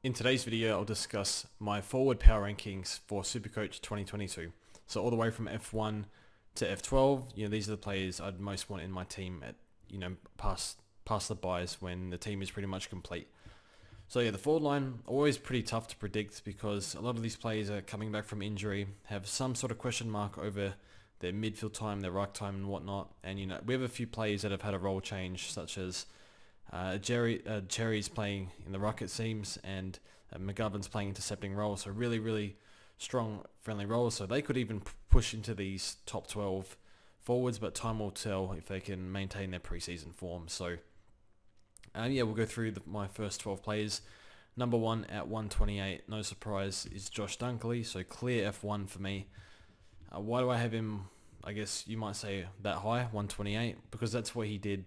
In today's video, I'll discuss my forward power rankings for Supercoach 2022. So all the way from F1 to F12, these are the players I'd most want in my team at, past the buys when the team is pretty much complete. So yeah, the forward line, always pretty tough to predict because a lot of these players are coming back from injury, have some sort of question mark over their midfield time, their ruck time and whatnot. And we have a few players that have had a role change, such as Cherry's playing in the ruck, it seems, and McGovern's playing intercepting roles, so really strong friendly roles, so they could even push into these top 12 forwards, but time will tell if they can maintain their preseason form. So we'll go through my first 12 players. Number 1 at 128, no surprise, is Josh Dunkley, so clear F1 for me. Why do I have him, I guess you might say, that high, 128? Because that's what he did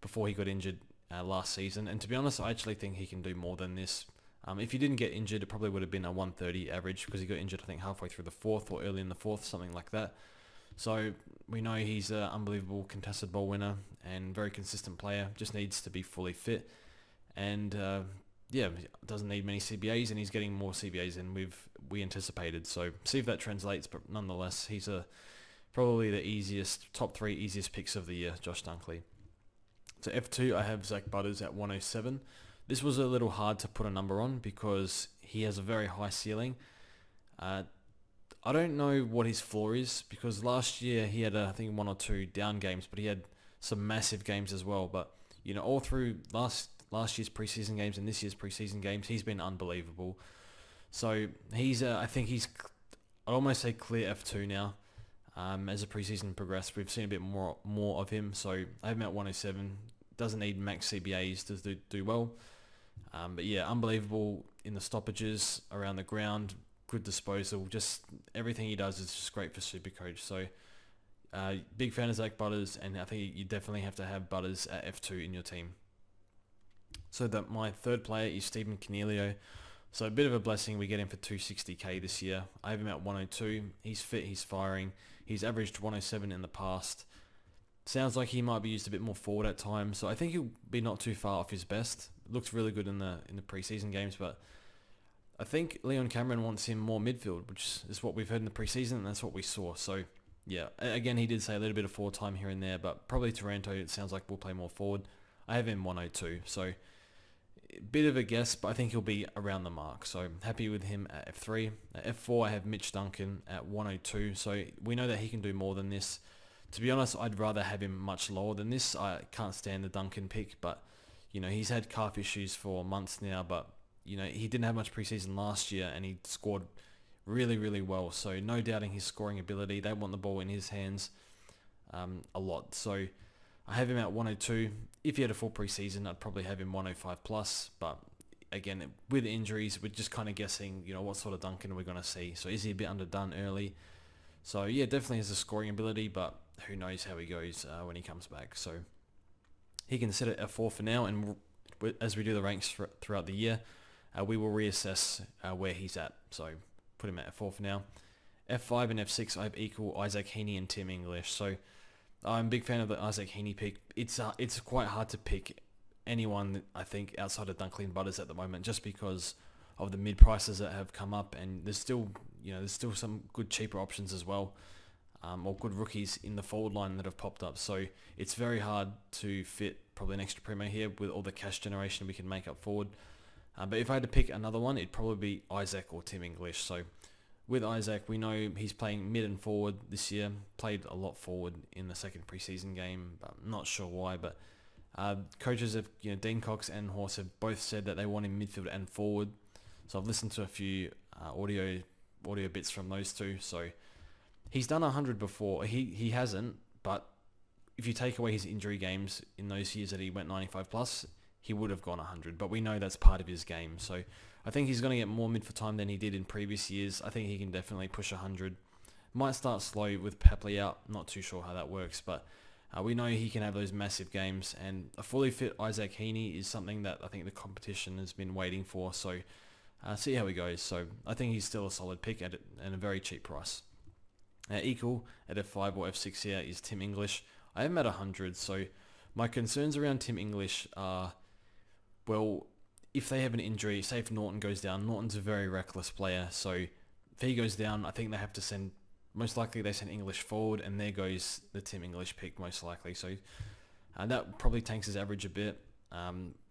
before he got injured last season, and to be honest, I actually think he can do more than this. If he didn't get injured, it probably would have been a 130 average, because he got injured I think halfway through the fourth or early in the fourth, something like that. So we know he's an unbelievable contested ball winner and very consistent player, just needs to be fully fit, and doesn't need many CBAs, and he's getting more CBAs than we anticipated, so see if that translates. But nonetheless, he's probably the top 3 easiest picks of the year, Josh Dunkley. So F2, I have Zach Butters at 107. This was a little hard to put a number on because he has a very high ceiling. I don't know what his floor is, because last year he had I think 1 or 2 down games, but he had some massive games as well. But all through last year's preseason games and this year's preseason games, he's been unbelievable. So I'd almost say clear F2 now. As the preseason progressed, we've seen a bit more of him, so I have him at 107. Doesn't need max CBAs to do well. But yeah, unbelievable in the stoppages, around the ground, good disposal, just everything he does is just great for Supercoach. So big fan of Zach Butters, and I think you definitely have to have Butters at F2 in your team. So my third player is Stephen Connolly. So a bit of a blessing, we get him for 260k this year. I have him at 102. He's fit, he's firing. He's averaged 107 in the past. Sounds like he might be used a bit more forward at times, so I think he'll be not too far off his best. Looks really good in the preseason games, but I think Leon Cameron wants him more midfield, which is what we've heard in the preseason, and that's what we saw. So yeah, again, he did say a little bit of forward time here and there, but probably Toronto, it sounds like, will play more forward. I have him 102, so bit of a guess, but I think he'll be around the mark. So happy with him at F3. At F4, I have Mitch Duncan at 102. So we know that he can do more than this. To be honest, I'd rather have him much lower than this. I can't stand the Duncan pick, but he's had calf issues for months now. But he didn't have much preseason last year, and he scored really well. So no doubting his scoring ability. They want the ball in his hands a lot. So I have him at 102. If he had a full preseason, I'd probably have him 105 plus. But again, with injuries, we're just kind of guessing, what sort of Duncan we're going to see. So is he a bit underdone early? So yeah, definitely has a scoring ability, but who knows how he goes when he comes back. So he can sit at F4 for now, and as we do the ranks throughout the year, we will reassess where he's at. So put him at F4 for now. F5 and F6, I have equal Isaac Heaney and Tim English. So I'm a big fan of the Isaac Heaney pick. It's quite hard to pick anyone, I think, outside of Dunkley and Butters at the moment, just because of the mid prices that have come up, and there's still some good cheaper options as well, or good rookies in the forward line that have popped up. So it's very hard to fit probably an extra premier here with all the cash generation we can make up forward. But if I had to pick another one, it'd probably be Isaac or Tim English. So with Isaac, we know he's playing mid and forward this year. Played a lot forward in the second preseason game. I'm not sure why, but coaches have, Dean Cox and Horse have both said that they want him midfield and forward. So I've listened to a few audio bits from those two. So he's done 100 before. He hasn't, but if you take away his injury games in those years that he went 95 plus, he would have gone 100. But we know that's part of his game. So I think he's going to get more mid for time than he did in previous years. I think he can definitely push 100. Might start slow with Papley out. Not too sure how that works, but we know he can have those massive games. And a fully fit Isaac Heaney is something that I think the competition has been waiting for. So see how he goes. So I think he's still a solid pick at a very cheap price. Equal at F5 or F6 here is Tim English. I have him at 100. So my concerns around Tim English are, well, if they have an injury, say if Norton goes down, Norton's a very reckless player, so if he goes down, I think they have to send, most likely they send English forward, and there goes the Tim English pick most likely. So that probably tanks his average a bit.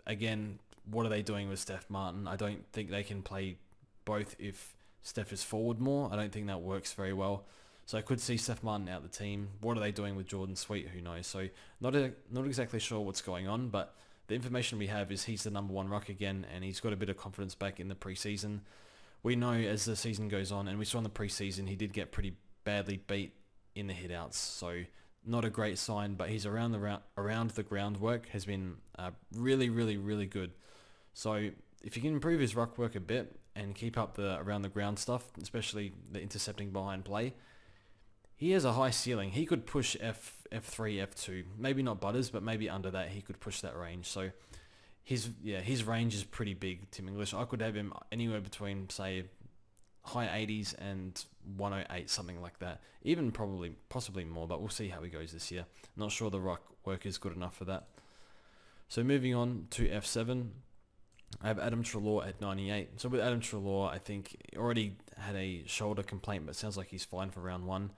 Again, what are they doing with Steph Martin? I don't think they can play both if Steph is forward more. I don't think that works very well. So I could see Steph Martin out the team. What are they doing with Jordan Sweet? Who knows? So not exactly sure what's going on, but the information we have is he's the number one ruck again, and he's got a bit of confidence back in the preseason. We know as the season goes on, and we saw in the preseason, he did get pretty badly beat in the hitouts. So not a great sign, but he's around the groundwork has been really, really, really good. So if you can improve his ruck work a bit and keep up the around the ground stuff, especially the intercepting behind play, he has a high ceiling. He could push F3, F2, maybe not Butters, but maybe under that he could push that range. So his range is pretty big, Tim English. I could have him anywhere between, say, high 80s and 108, something like that. Even possibly more, but we'll see how he goes this year. Not sure the ruck work is good enough for that. So moving on to F7, I have Adam Treloar at 98. So with Adam Treloar, I think he already had a shoulder complaint, but it sounds like he's fine for round one.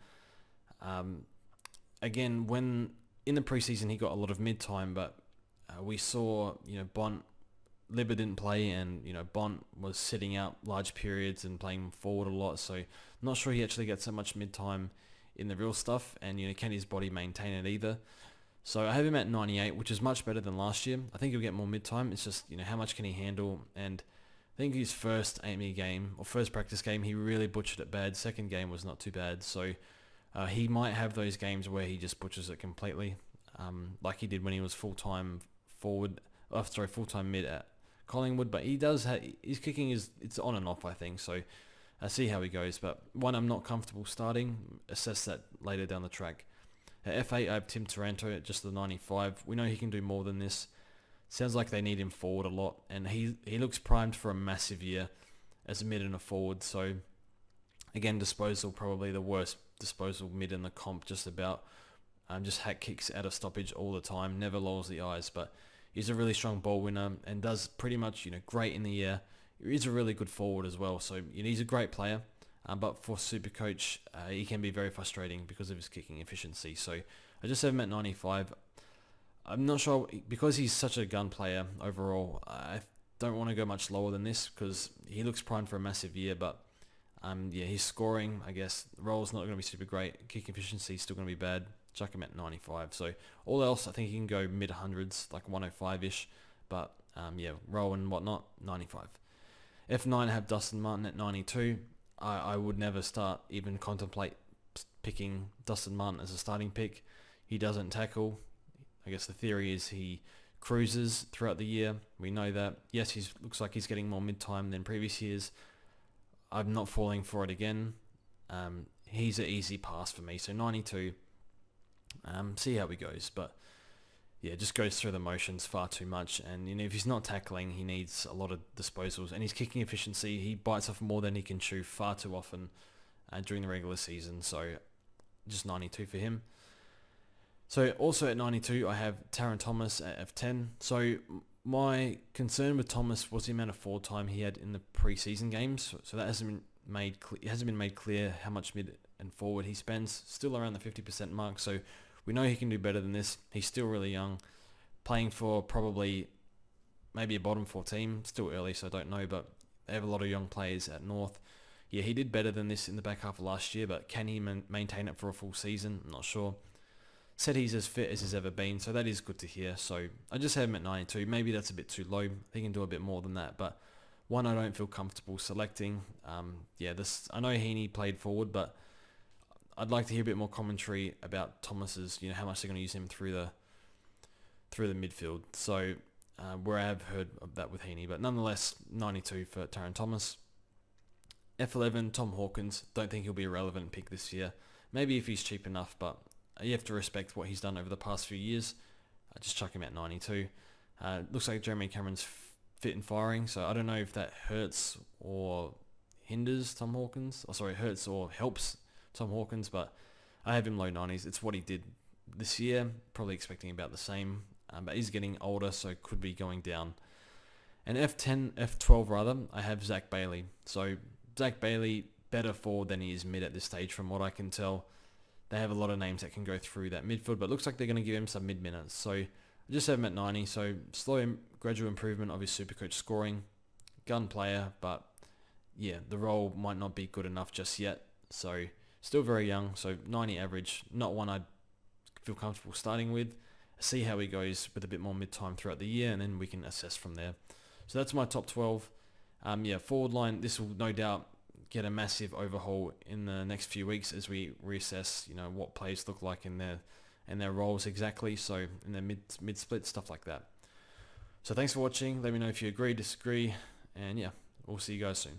Again, when in the preseason he got a lot of mid-time, but we saw, Bont, Libba didn't play, and, Bont was sitting out large periods and playing forward a lot, so not sure he actually gets so much mid-time in the real stuff, and, can his body maintain it either? So I have him at 98, which is much better than last year. I think he'll get more mid-time. It's just, how much can he handle? And I think his first AME game, or first practice game, he really butchered it bad. Second game was not too bad, so he might have those games where he just butchers it completely, like he did when he was full-time mid at Collingwood. But he does his kicking it's on and off, I think. So I see how he goes. But one, I'm not comfortable starting. Assess that later down the track. At F8, I have Tim Taranto at just the 95. We know he can do more than this. Sounds like they need him forward a lot, and he looks primed for a massive year as a mid and a forward. So again, disposal, probably the worst disposal mid in the comp, just about. Just hack kicks out of stoppage all the time, never lowers the eyes, but he's a really strong ball winner and does pretty much, great in the air. He's a really good forward as well, so he's a great player. But for Supercoach, he can be very frustrating because of his kicking efficiency. So I just have him at 95. I'm not sure, because he's such a gun player overall, I don't want to go much lower than this because he looks primed for a massive year. But he's scoring, I guess. The roll's not going to be super great. Kick efficiency is still going to be bad. Chuck him at 95. So all else, I think he can go mid-hundreds, like 105-ish. But roll and whatnot, 95. F9, I have Dustin Martin at 92. I would never even contemplate picking Dustin Martin as a starting pick. He doesn't tackle. I guess the theory is he cruises throughout the year. We know that. Yes, he looks like he's getting more mid-time than previous years. I'm not falling for it again. He's an easy pass for me. So 92. See how he goes. But just goes through the motions far too much. And, if he's not tackling, he needs a lot of disposals. And his kicking efficiency, he bites off more than he can chew far too often during the regular season. So just 92 for him. So also at 92, I have Taron Thomas at F10. So my concern with Thomas was the amount of forward time he had in the preseason games. So that hasn't been made clear how much mid and forward he spends. Still around the 50% mark. So we know he can do better than this. He's still really young, playing for probably maybe a bottom 4 team. Still early, so I don't know, but they have a lot of young players at North. Yeah, he did better than this in the back half of last year, but can he maintain it for a full season? I'm not sure. Said he's as fit as he's ever been, so that is good to hear. So I just have him at 92. Maybe that's a bit too low. He can do a bit more than that, but one I don't feel comfortable selecting. I know Heaney played forward, but I'd like to hear a bit more commentary about Thomas's, how much they're going to use him through the midfield. So where I have heard of that with Heaney, but nonetheless, 92 for Taron Thomas. F11, Tom Hawkins. Don't think he'll be a relevant pick this year. Maybe if he's cheap enough, but you have to respect what he's done over the past few years. Just chuck him at 92. Looks like Jeremy Cameron's fit and firing, so I don't know if that hurts or hinders Tom Hawkins. Hurts or helps Tom Hawkins, but I have him low 90s. It's what he did this year. Probably expecting about the same, but he's getting older, so could be going down. And F10, F12 rather, I have Zach Bailey. So Zach Bailey, better forward than he is mid at this stage from what I can tell. They have a lot of names that can go through that midfield, but it looks like they're going to give him some mid minutes. So I just have him at 90. So slow, gradual improvement of his Supercoach scoring. Gun player, but yeah, the role might not be good enough just yet. So still very young. So 90 average, not one I'd feel comfortable starting with. See how he goes with a bit more mid-time throughout the year, and then we can assess from there. So that's my top 12. Forward line, this will no doubt get a massive overhaul in the next few weeks as we reassess, what players look like in their roles exactly. So in their mid split, stuff like that. So thanks for watching. Let me know if you agree, disagree, and yeah, we'll see you guys soon.